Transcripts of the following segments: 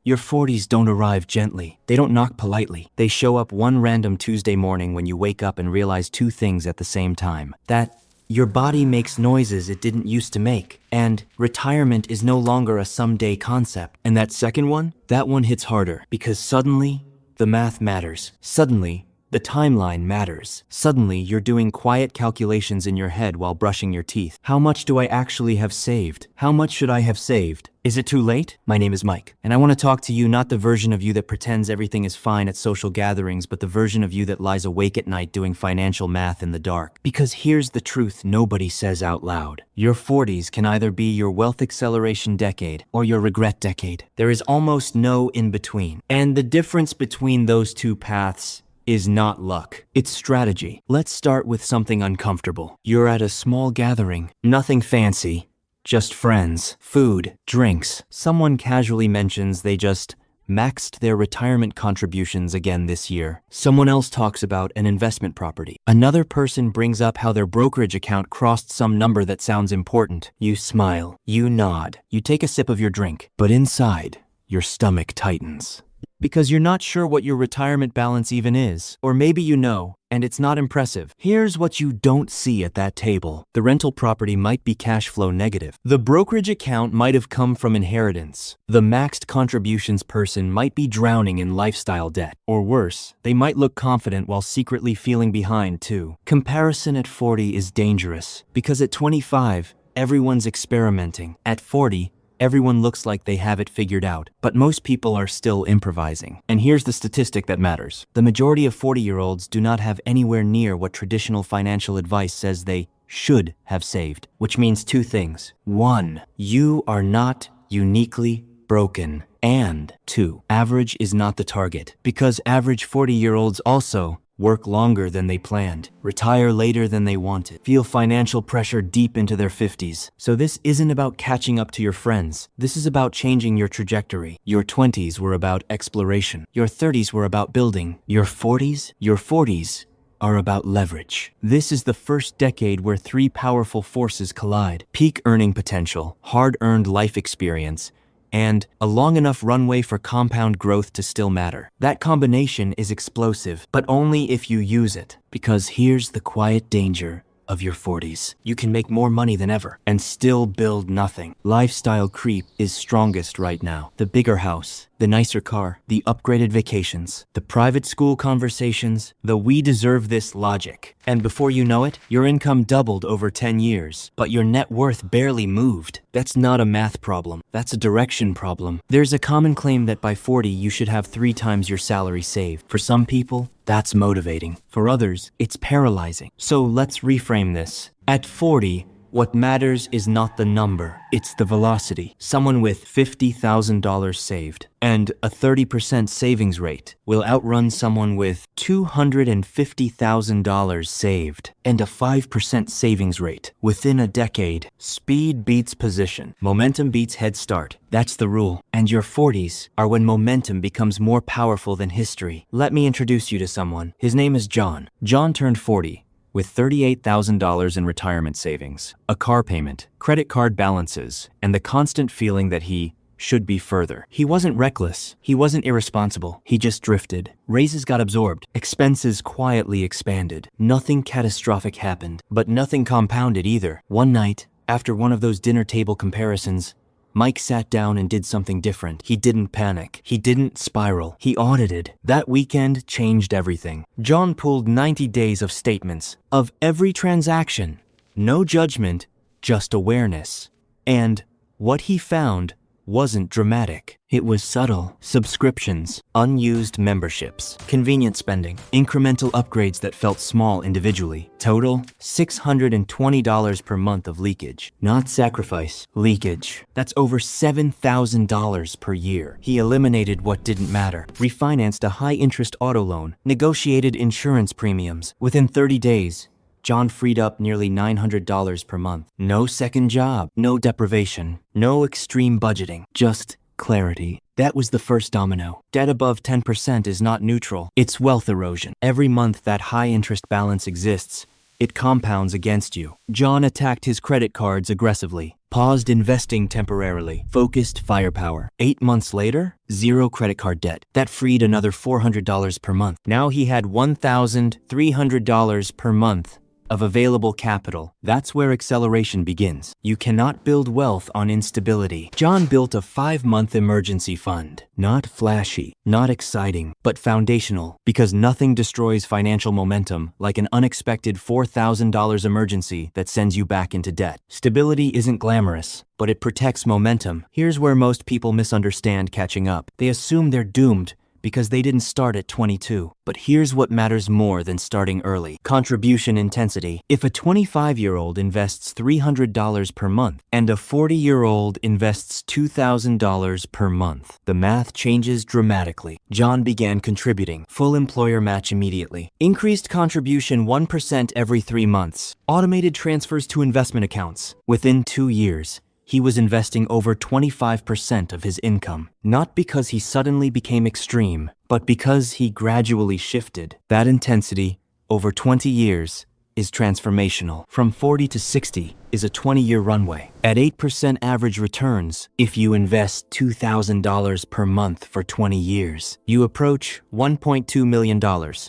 Your 40s don't arrive gently. They don't knock politely. They show up one random Tuesday morning when you wake up and realize two things at the same time. That your body makes noises it didn't used to make, and retirement is no longer a someday concept. And that second one? That one hits harder, because suddenly, the math matters. Suddenly, the timeline matters. Suddenly, you're doing quiet calculations in your head while brushing your teeth. How much do I actually have saved? How much should I have saved? Is it too late? My name is Mike, and I want to talk to you, not the version of you that pretends everything is fine at social gatherings, but the version of you that lies awake at night doing financial math in the dark. Because here's the truth nobody says out loud. Your 40s can either be your wealth acceleration decade or your regret decade. There is almost no in between. And the difference between those two paths is not luck. It's strategy. Let's start with something uncomfortable. You're at a small gathering. Nothing fancy. Just friends, food, drinks. Someone casually mentions they just maxed their retirement contributions again this year. Someone else talks about an investment property. Another person brings up how their brokerage account crossed some number that sounds important. You smile. You nod. You take a sip of your drink. But inside, your stomach tightens. Because you're not sure what your retirement balance even is. Or maybe you know, and it's not impressive. Here's what you don't see at that table. The rental property might be cash flow negative. The brokerage account might have come from inheritance. The maxed contributions person might be drowning in lifestyle debt. Or worse, they might look confident while secretly feeling behind too. Comparison at 40 is dangerous. Because at 25, everyone's experimenting. At 40, everyone looks like they have it figured out, but most people are still improvising. And here's the statistic that matters. The majority of 40-year-olds do not have anywhere near what traditional financial advice says they should have saved, which means two things. One, you are not uniquely broken. And two, average is not the target, because average 40-year-olds also work longer than they planned, retire later than they wanted, feel financial pressure deep into their 50s. So this isn't about catching up to your friends. This is about changing your trajectory. Your 20s were about exploration. Your 30s were about building. Your 40s are about leverage. This is the first decade where three powerful forces collide: peak earning potential, hard-earned life experience, and a long enough runway for compound growth to still matter. That combination is explosive, but only if you use it. Because here's the quiet danger of your 40s. You can make more money than ever and still build nothing. Lifestyle creep is strongest right now. The bigger house, the nicer car, the upgraded vacations, the private school conversations, the we deserve this logic. And before you know it, your income doubled over 10 years, but your net worth barely moved. That's not a math problem. That's a direction problem. There's a common claim that by 40, you should have 3 times your salary saved. For some people, that's motivating. For others, it's paralyzing. So let's reframe this. At 40, what matters is not the number, it's the velocity. Someone with $50,000 saved and a 30% savings rate will outrun someone with $250,000 saved and a 5% savings rate. Within a decade, speed beats position. Momentum beats head start. That's the rule. And your 40s are when momentum becomes more powerful than history. Let me introduce you to someone. His name is John. John turned 40. With $38,000 in retirement savings, a car payment, credit card balances, and the constant feeling that he should be further. He wasn't reckless. He wasn't irresponsible. He just drifted. Raises got absorbed. Expenses quietly expanded. Nothing catastrophic happened, but nothing compounded either. One night, after one of those dinner table comparisons, Mike sat down and did something different. He didn't panic. He didn't spiral. He audited. That weekend changed everything. John pulled 90 days of statements of every transaction. No judgment, just awareness. And what he found wasn't dramatic. It was subtle. Subscriptions, unused memberships, convenient spending, incremental upgrades that felt small individually. Total, $620 per month of leakage. Not sacrifice, leakage. That's over $7,000 per year. He eliminated what didn't matter, refinanced a high-interest auto loan, negotiated insurance premiums. Within 30 days, John freed up nearly $900 per month. No second job, no deprivation, no extreme budgeting, just clarity. That was the first domino. Debt above 10% is not neutral. It's wealth erosion. Every month that high interest balance exists, it compounds against you. John attacked his credit cards aggressively, paused investing temporarily, focused firepower. 8 months later, zero credit card debt. That freed another $400 per month. Now he had $1,300 per month of available capital. That's where acceleration begins. You cannot build wealth on instability. John built a 5-month emergency fund. Not flashy, not exciting, but foundational, because nothing destroys financial momentum like an unexpected $4,000 emergency that sends you back into debt. Stability isn't glamorous, but it protects momentum. Here's where most people misunderstand catching up. They assume they're doomed because they didn't start at 22. But here's what matters more than starting early. Contribution intensity. If a 25-year-old invests $300 per month and a 40-year-old invests $2,000 per month, the math changes dramatically. John began contributing. Full employer match immediately. Increased contribution 1% every 3 months. Automated transfers to investment accounts. Within 2 years, he was investing over 25% of his income, not because he suddenly became extreme, but because he gradually shifted. That intensity, over 20 years, is transformational. From 40 to 60 is a 20-year runway. At 8% average returns, if you invest $2,000 per month for 20 years, you approach $1.2 million.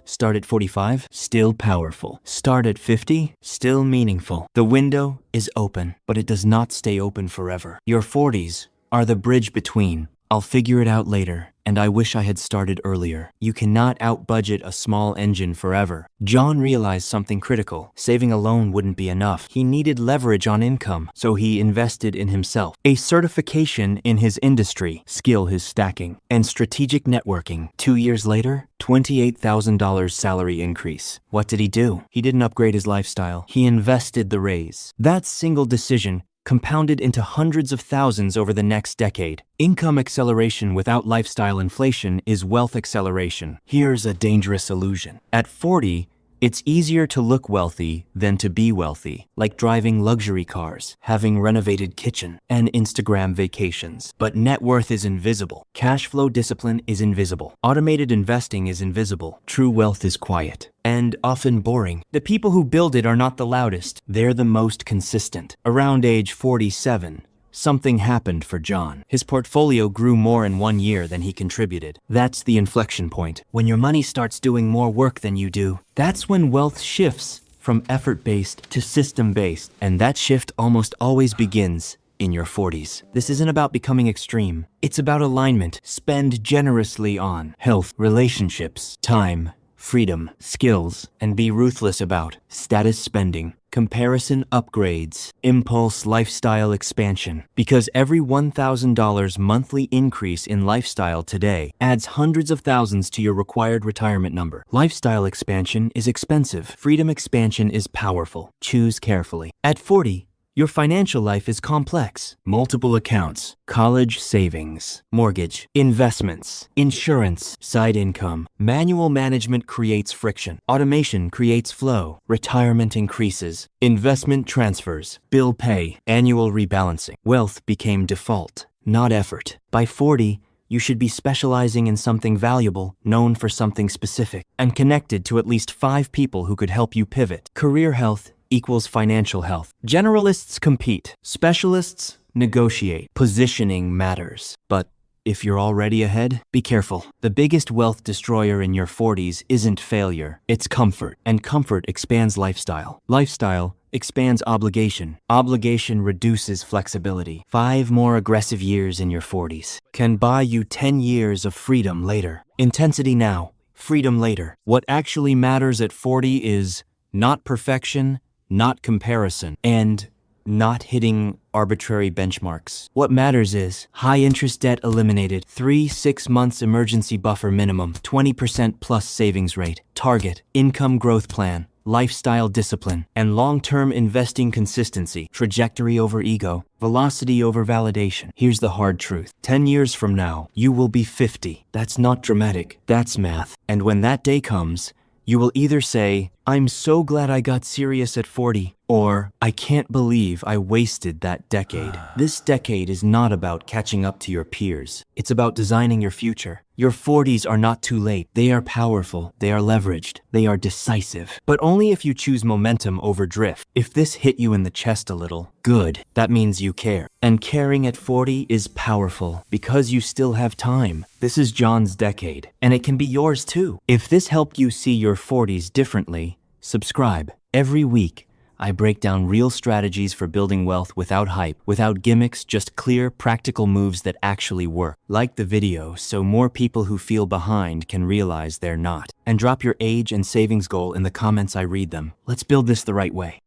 Start at 45, still powerful. Start at 50, still meaningful. The window is open, but it does not stay open forever. Your 40s are the bridge between "I'll figure it out later" and "I wish I had started earlier." You cannot outbudget a small engine forever. John realized something critical. Saving alone wouldn't be enough. He needed leverage on income, so he invested in himself. A certification in his industry, skill his stacking, and strategic networking. 2 years later, $28,000 salary increase. What did he do? He didn't upgrade his lifestyle. He invested the raise. That single decision compounded into hundreds of thousands over the next decade. Income acceleration without lifestyle inflation is wealth acceleration. Here's a dangerous illusion. At 40, it's easier to look wealthy than to be wealthy, like driving luxury cars, having renovated kitchen, and Instagram vacations. But net worth is invisible. Cash flow discipline is invisible. Automated investing is invisible. True wealth is quiet and often boring. The people who build it are not the loudest. They're the most consistent. Around age 47, something happened for John. His portfolio grew more in 1 year than he contributed. That's the inflection point. When your money starts doing more work than you do, that's when wealth shifts from effort-based to system-based. And that shift almost always begins in your 40s. This isn't about becoming extreme. It's about alignment. Spend generously on health, relationships, time, freedom, skills, and be ruthless about status spending, comparison upgrades, impulse lifestyle expansion. Because every $1,000 monthly increase in lifestyle today adds hundreds of thousands to your required retirement number. Lifestyle expansion is expensive. Freedom expansion is powerful. Choose carefully. At 40, your financial life is complex. Multiple accounts, college savings, mortgage, investments, insurance, side income. Manual management creates friction. Automation creates flow. Retirement increases. Investment transfers, bill pay, annual rebalancing. Wealth became default, not effort. By 40, you should be specializing in something valuable, known for something specific, and connected to at least 5 people who could help you pivot. Career health equals financial health. Generalists compete. Specialists negotiate. Positioning matters. But if you're already ahead, be careful. The biggest wealth destroyer in your 40s isn't failure, it's comfort. And comfort expands lifestyle. Lifestyle expands obligation. Obligation reduces flexibility. 5 more aggressive years in your 40s can buy you 10 years of freedom later. Intensity now, freedom later. What actually matters at 40 is not perfection, not comparison, and not hitting arbitrary benchmarks. What matters is high interest debt eliminated, 3-6 months emergency buffer minimum, 20% plus savings rate, target, income growth plan, lifestyle discipline, and long-term investing consistency, trajectory over ego, velocity over validation. Here's the hard truth. 10 years from now, you will be 50. That's not dramatic, that's math. And when that day comes, you will either say, "I'm so glad I got serious at 40," Or, I can't believe I wasted that decade. This decade is not about catching up to your peers. It's about designing your future. Your 40s are not too late. They are powerful. They are leveraged. They are decisive. But only if you choose momentum over drift. If this hit you in the chest a little, good. That means you care. And caring at 40 is powerful because you still have time. This is John's decade, and it can be yours too. If this helped you see your 40s differently, subscribe. Every week, I break down real strategies for building wealth without hype, without gimmicks, just clear, practical moves that actually work. Like the video so more people who feel behind can realize they're not. And drop your age and savings goal in the comments. I read them. Let's build this the right way.